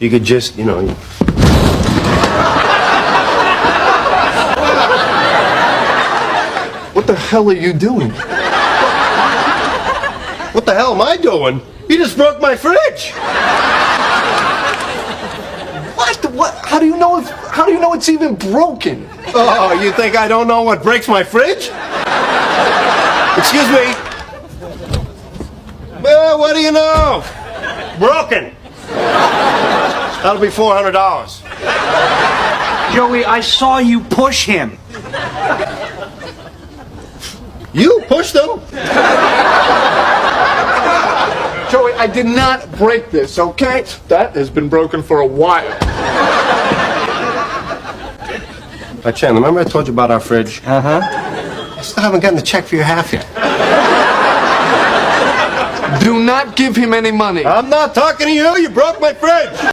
You could just, you know... What the hell are you doing? What the hell am I doing? You just broke my fridge! What? How do you know it's even broken? Oh, you think I don't know what breaks my fridge? Excuse me. Well, what do you know? Broken. That'll be $400. Joey, I saw you push him. You pushed him? Joey, I did not break this, okay? That has been broken for a while. Chandler, remember I told you about our fridge? Uh-huh. I still haven't gotten the check for your half yet. Do not give him any money. I'm not talking to you. You broke my fridge.